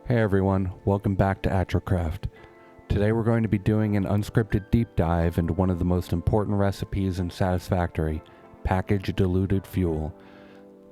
Hey everyone, welcome back to Atrocraft. Today we're going to be doing an unscripted deep dive into one of the most important recipes in Satisfactory, packaged diluted fuel.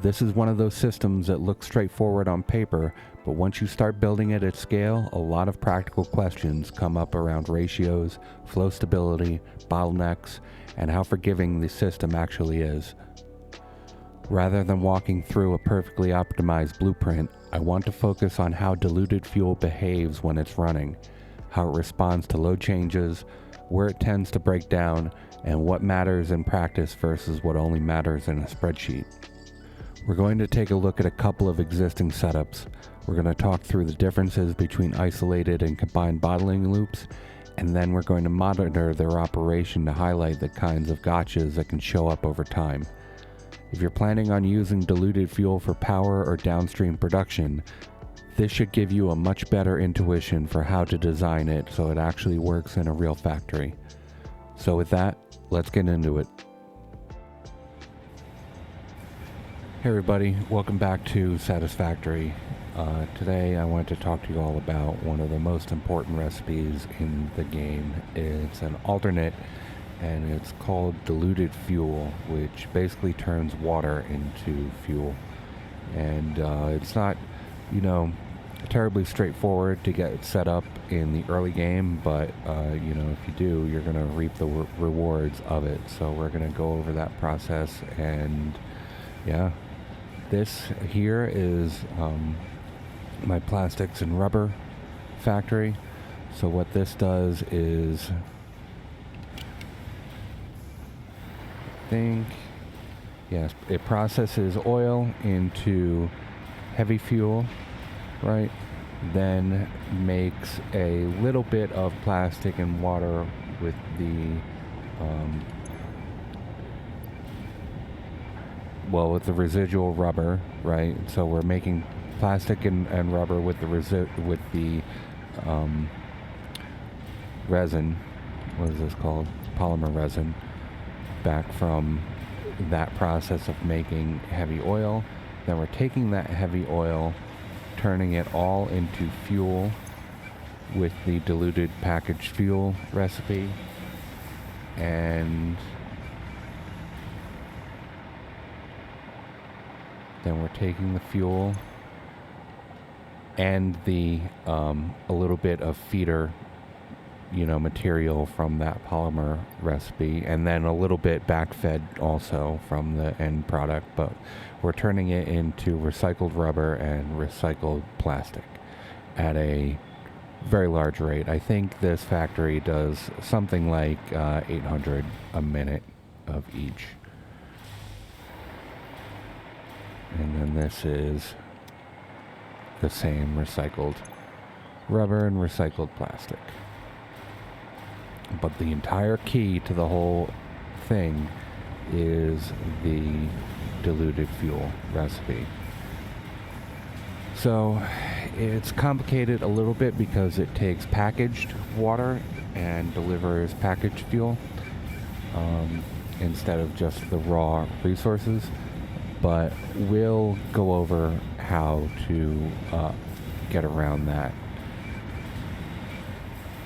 This is one of those systems that looks straightforward on paper, but once you start building it at scale, a lot of practical questions come up around ratios, flow stability, bottlenecks, and how forgiving the system actually is. Rather than walking through a perfectly optimized blueprint, I want to focus on how diluted fuel behaves when it's running, how it responds to load changes, where it tends to break down, and what matters in practice versus what only matters in a spreadsheet. We're going to take a look at a couple of existing setups. We're going to talk through the differences between isolated and combined bottling loops, and then we're going to monitor their operation to highlight the kinds of gotchas that can show up over time. If you're planning on using diluted fuel for power or downstream production, this should give you a much better intuition for how to design it so it actually works in a real factory. So with that, let's get into it. Hey everybody, welcome back to Satisfactory. Today I want to talk to you all about one of the most important recipes in the game. It's an alternate and it's called diluted fuel, which basically turns water into fuel. And it's not, terribly straightforward to get it set up in the early game, but if you do, you're going to reap the rewards of it. So we're going to go over that process, and yeah, this here is my plastics and rubber factory. So what this does is it processes oil into heavy fuel, right? Then makes a little bit of plastic and water with the with the residual rubber, right? So we're making plastic and rubber with the resin. What is this called? Polymer resin. Back from that process of making heavy oil. Then we're taking that heavy oil, turning it all into fuel with the diluted packaged fuel recipe, and then we're taking the fuel and the a little bit of feeder material from that polymer recipe, and then a little bit backfed also from the end product, but we're turning it into recycled rubber and recycled plastic at a very large rate. I think this factory does something like 800 a minute of each. And then this is the same recycled rubber and recycled plastic. But the entire key to the whole thing is the diluted fuel recipe. So it's complicated a little bit because it takes packaged water and delivers packaged fuel instead of just the raw resources. But we'll go over how to get around that,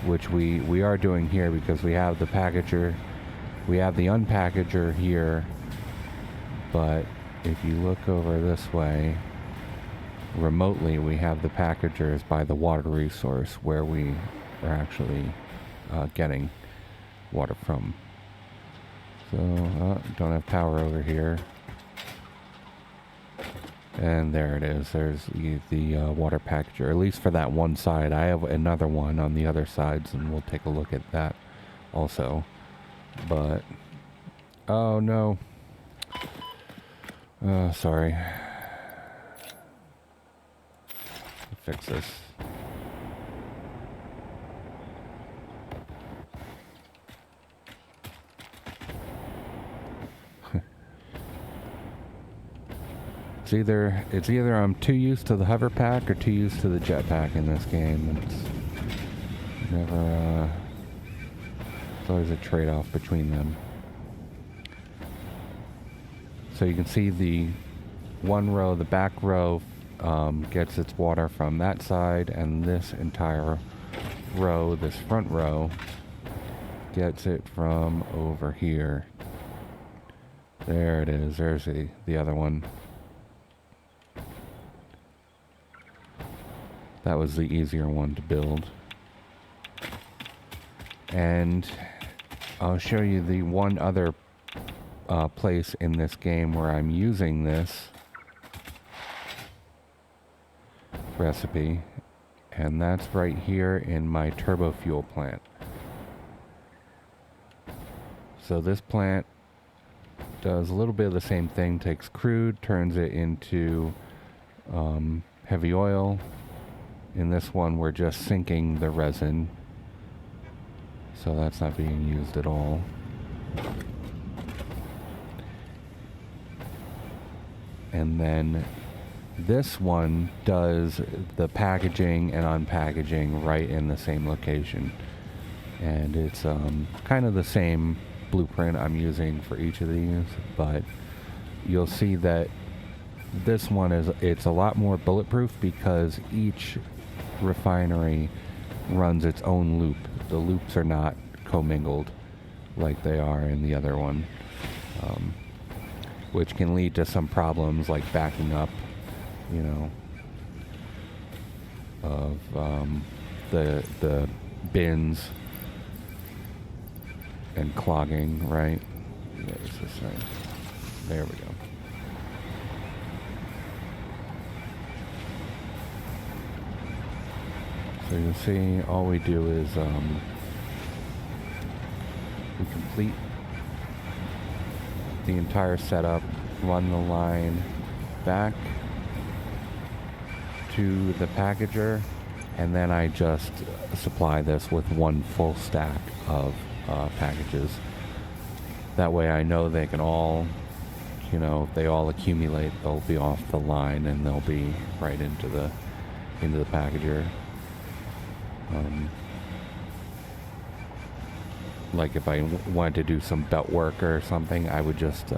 which we are doing here because we have the packager, we have the unpackager here, but if you look over this way, remotely we have the packagers by the water resource where we are actually getting water from. So, don't have power over here. And there it is. There's the water packager, at least for that one side. I have another one on the other sides, and we'll take a look at that also. But, oh no. Sorry. Fix this. It's either I'm too used to the hover pack or too used to the jetpack in this game. It's never, it's always a trade-off between them. So you can see the one row, the back row gets its water from that side, and this entire row, this front row, gets it from over here. There it is. There's the other one. That was the easier one to build. And I'll show you the one other place in this game where I'm using this recipe, and that's right here in my turbo fuel plant. So this plant does a little bit of the same thing, takes crude, turns it into heavy oil. In this one, we're just sinking the resin, so that's not being used at all. And then this one does the packaging and unpackaging right in the same location. And it's kind of the same blueprint I'm using for each of these, but you'll see that this one it's a lot more bulletproof because each refinery runs its own loop. The loops are not commingled like they are in the other one, which can lead to some problems like backing up, you know, of the bins and clogging, right? There's this thing. There we go. So you'll see all we do is we complete the entire setup, run the line back to the packager, and then I just supply this with one full stack of packages. That way I know they can all, you know, if they all accumulate, they'll be off the line and they'll be right into the packager. Like if I wanted to do some belt work or something, I would just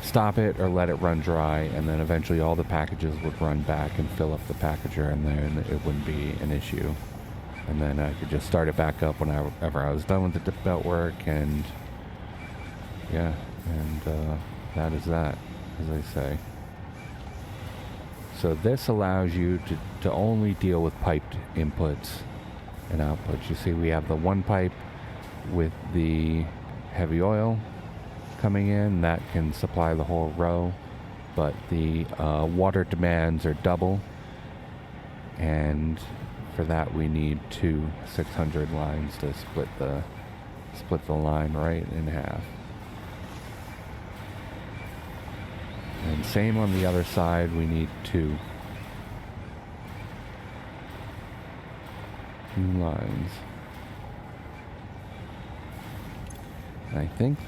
stop it or let it run dry, and then eventually all the packages would run back and fill up the packager, and then it wouldn't be an issue. And then I could just start it back up whenever I was done with the belt work, and yeah, and that is that, as they say. So this allows you to only deal with piped inputs and outputs. You see we have the one pipe with the heavy oil coming in that can supply the whole row, but the water demands are double, and for that we need two 600 lines to split the line right in half. And same on the other side, we need two lines. And I think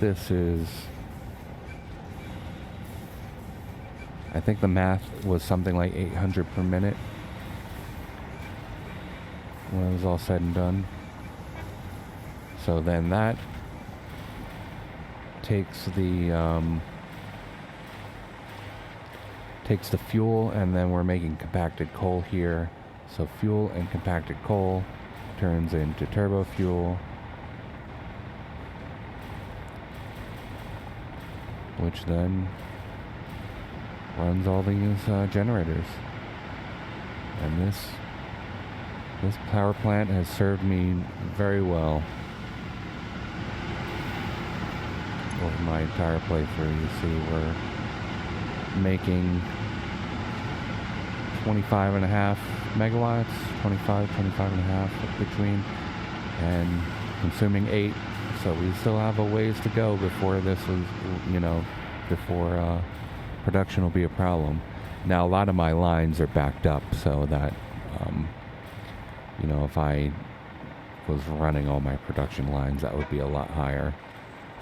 the math was something like 800 per minute when it was all said and done. So then that takes the fuel, and then we're making compacted coal here. So fuel and compacted coal turns into turbo fuel, which then runs all these generators. And this power plant has served me very well over my entire playthrough. You see we're making 25.5 megawatts, 25 and a half between, and consuming 8. So we still have a ways to go before this was, before production will be a problem. Now a lot of my lines are backed up, so that, if I was running all my production lines, that would be a lot higher.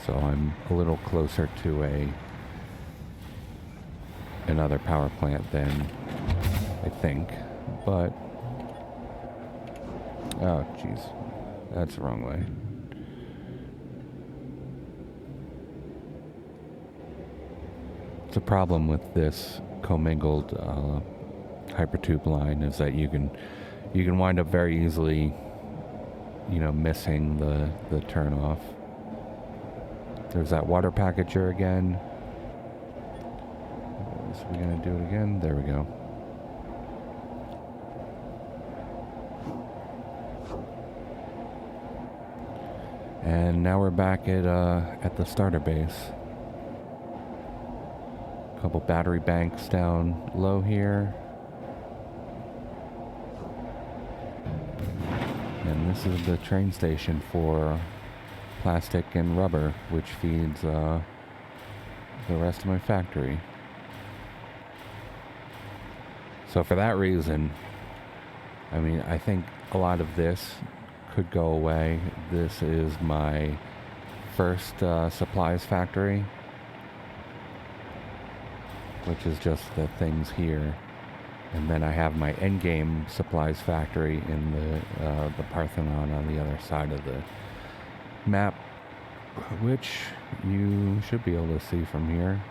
So I'm a little closer to another power plant than I think, but oh jeez, that's the wrong way. That's a problem with this commingled hypertube line, is that you can wind up very easily, you know, missing the turn off. There's that water packager again. So we're gonna do it again. There we go. And now we're back at the starter base. A couple battery banks down low here. And this is the train station for plastic and rubber, which feeds the rest of my factory. So for that reason, I mean, I think a lot of this could go away. This is my first supplies factory, which is just the things here. And then I have my endgame supplies factory in the Parthenon on the other side of the map, which you should be able to see from here.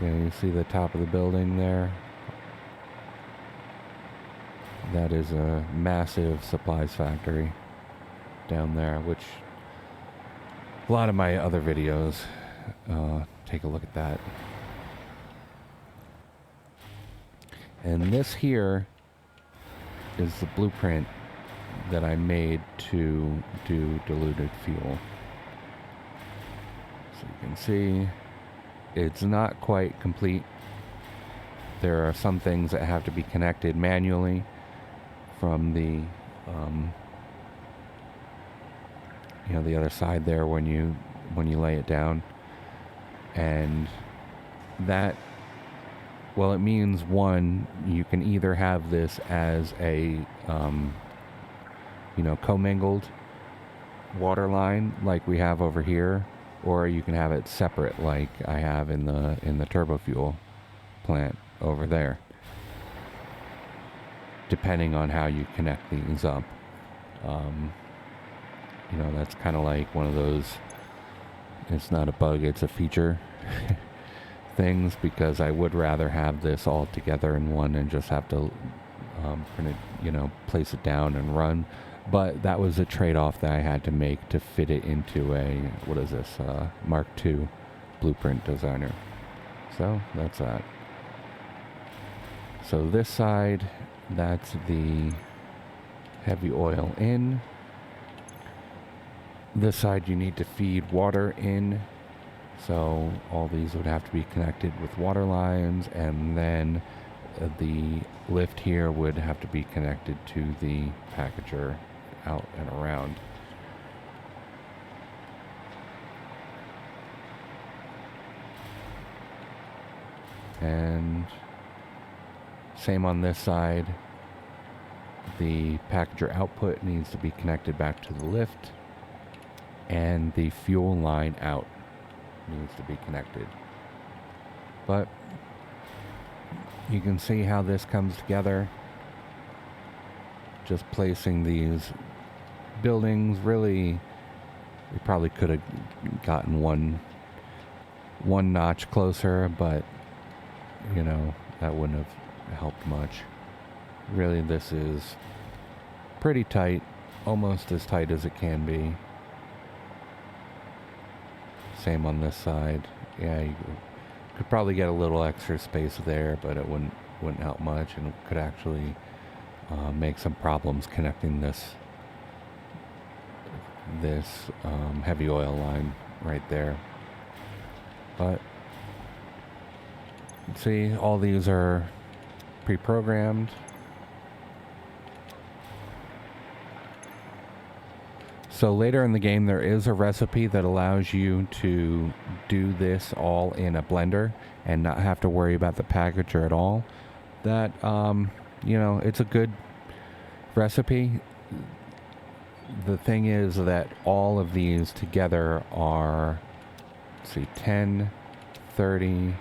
Yeah, you see the top of the building there? That is a massive supplies factory down there, which a lot of my other videos, take a look at that. And this here is the blueprint that I made to do diluted fuel. So you can see it's not quite complete. There are some things that have to be connected manually from the you know, the other side there when you lay it down. And that, well, it means, one, you can either have this as a you know, commingled water line like we have over here, or you can have it separate like I have in the turbo fuel plant over there, depending on how you connect these up. You know, that's kind of like one of those, it's not a bug, it's a feature things, because I would rather have this all together in one and just have to print it, you know, place it down and run. But that was a trade-off that I had to make to fit it into a, what is this, Mark II blueprint designer. So that's that. So this side, that's the heavy oil in. This side you need to feed water in. So all these would have to be connected with water lines, and then the lift here would have to be connected to the packager out and around. And same on this side. The packager output needs to be connected back to the lift, and the fuel line out needs to be connected. But you can see how this comes together. Just placing these buildings, really, we probably could have gotten one notch closer, but you know, that wouldn't have helped much. Really, this is pretty tight, almost as tight as it can be. Same on this side. Yeah, you could probably get a little extra space there, but it wouldn't help much, and it could actually make some problems connecting this heavy oil line right there. But see, all these are pre-programmed. So later in the game, there is a recipe that allows you to do this all in a blender and not have to worry about the packager at all. That, you know, it's a good recipe. The thing is that all of these together are, let's see, 10, 30,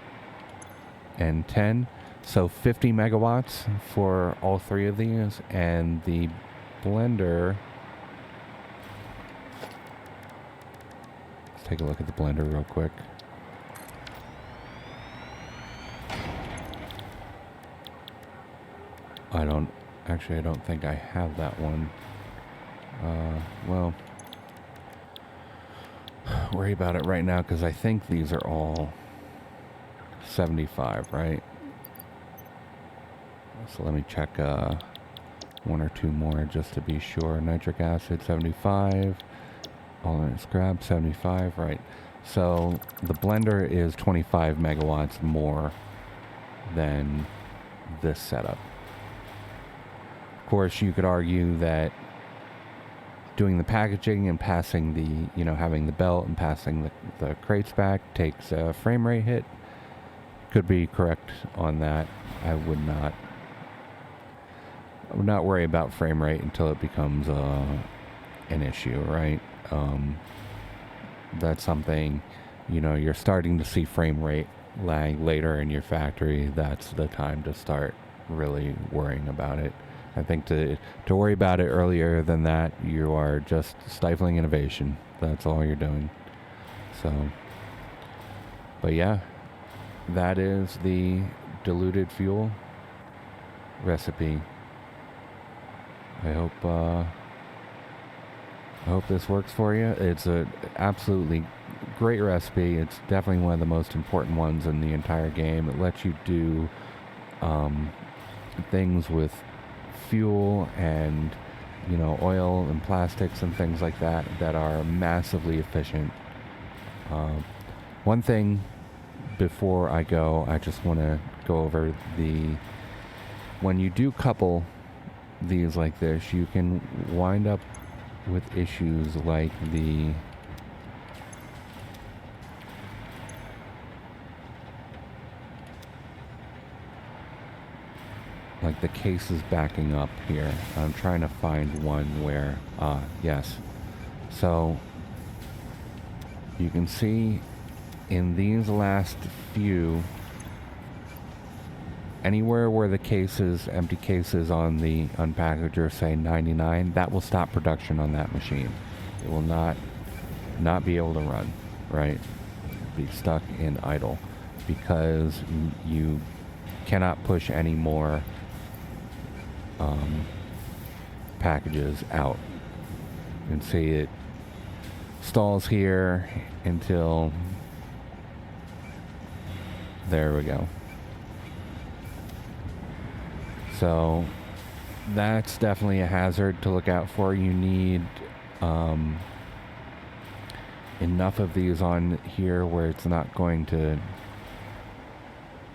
and 10. So 50 megawatts for all three of these, and the blender, let's take a look at the blender real quick. I don't think I have that one. Well, worry about it right now because I think these are all 75, right? So let me check one or two more just to be sure. Nitric acid 75, all in scrap 75, right? So the blender is 25 megawatts more than this setup. Of course, you could argue that doing the packaging and passing the, having the belt and passing the crates back takes a frame rate hit. Could be correct on that. I would not worry about frame rate until it becomes an issue, right? That's something, you're starting to see frame rate lag later in your factory. That's the time to start really worrying about it. I think to worry about it earlier than that, you are just stifling innovation. That's all you're doing. So, but yeah, that is the diluted fuel recipe. I hope this works for you. It's a absolutely great recipe. It's definitely one of the most important ones in the entire game. It lets you do things with fuel and oil and plastics and things like that are massively efficient. One thing before I go, I just want to go over when you do couple these like this, you can wind up with issues like the case is backing up here. I'm trying to find one where, yes. So you can see in these last few, anywhere where the cases, empty cases on the unpackager say 99, that will stop production on that machine. It will not be able to run, right? Be stuck in idle because you cannot push any more packages out. You can see it stalls here until, there we go. So that's definitely a hazard to look out for. You need enough of these on here where it's not going to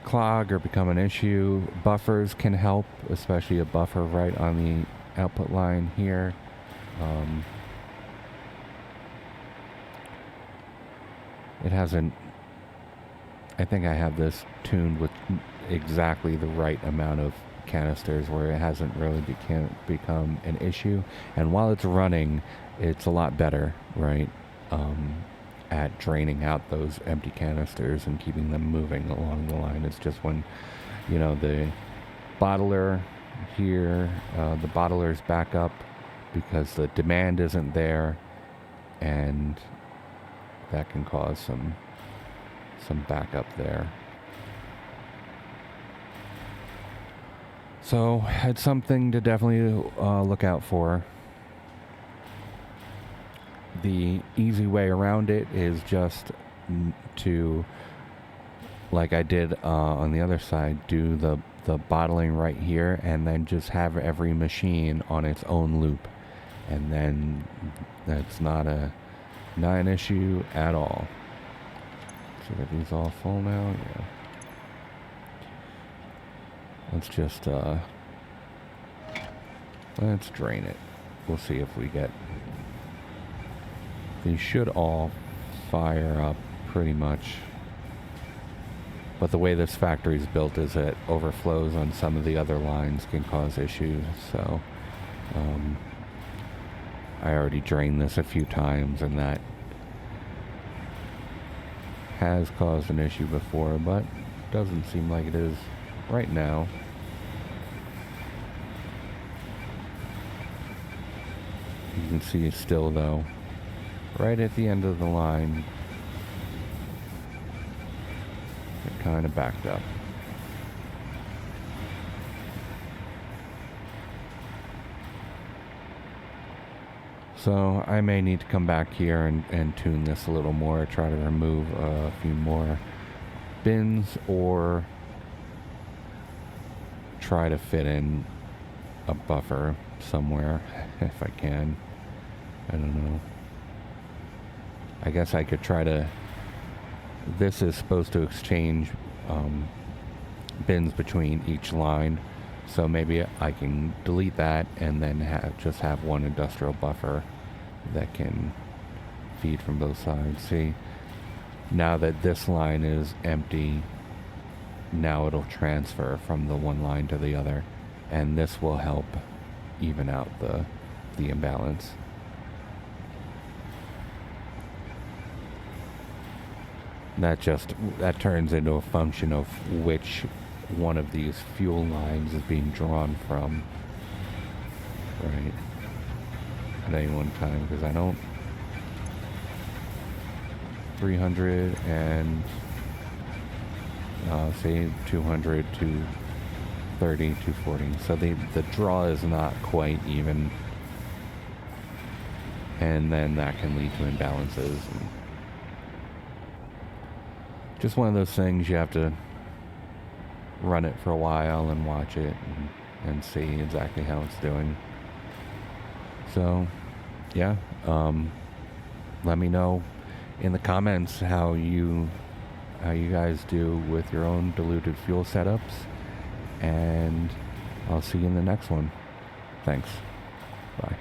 clog or become an issue. Buffers can help, especially a buffer right on the output line here. It hasn't, I think I have this tuned with exactly the right amount of canisters where it hasn't really become an issue. And while it's running, it's a lot better, right? At draining out those empty canisters and keeping them moving along the line. It's just when, the bottler here, the bottler's back up because the demand isn't there, and that can cause some backup there. So it's something to definitely look out for. The easy way around it is just to, like I did on the other side, do the bottling right here and then just have every machine on its own loop. And then that's not an issue at all. So are these all full now? Yeah. Let's just, let's drain it. We'll see if we get, these should all fire up pretty much. But the way this factory is built is it overflows on some of the other lines, can cause issues. So, I already drained this a few times and that has caused an issue before, but doesn't seem like it is right now. You can see still though, right at the end of the line, it kind of backed up. So I may need to come back here and tune this a little more, try to remove a few more bins, or try to fit in a buffer somewhere if I can. I don't know. I guess I could try to... This is supposed to exchange bins between each line, so maybe I can delete that and then just have one industrial buffer that can feed from both sides. See, now that this line is empty, now it'll transfer from the one line to the other, and this will help even out the imbalance. That turns into a function of which one of these fuel lines is being drawn from, right, at any one time, because I don't... 300 and say 200, 230, 240. So the draw is not quite even, and then that can lead to imbalances. And just one of those things you have to run it for a while and watch it and see exactly how it's doing. So yeah, let me know in the comments how you guys do with your own diluted fuel setups, and I'll see you in the next one. Thanks. Bye.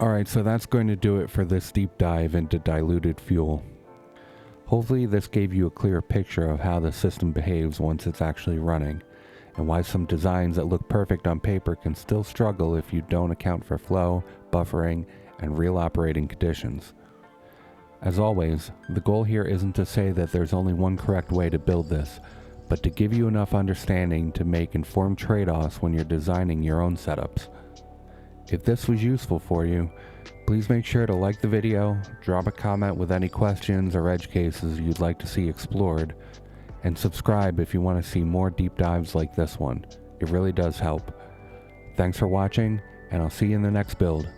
Alright, so that's going to do it for this deep dive into diluted fuel. Hopefully this gave you a clear picture of how the system behaves once it's actually running, and why some designs that look perfect on paper can still struggle if you don't account for flow, buffering, and real operating conditions. As always, the goal here isn't to say that there's only one correct way to build this, but to give you enough understanding to make informed trade-offs when you're designing your own setups. If this was useful for you, please make sure to like the video, drop a comment with any questions or edge cases you'd like to see explored, and subscribe if you want to see more deep dives like this one. It really does help. Thanks for watching, and I'll see you in the next build.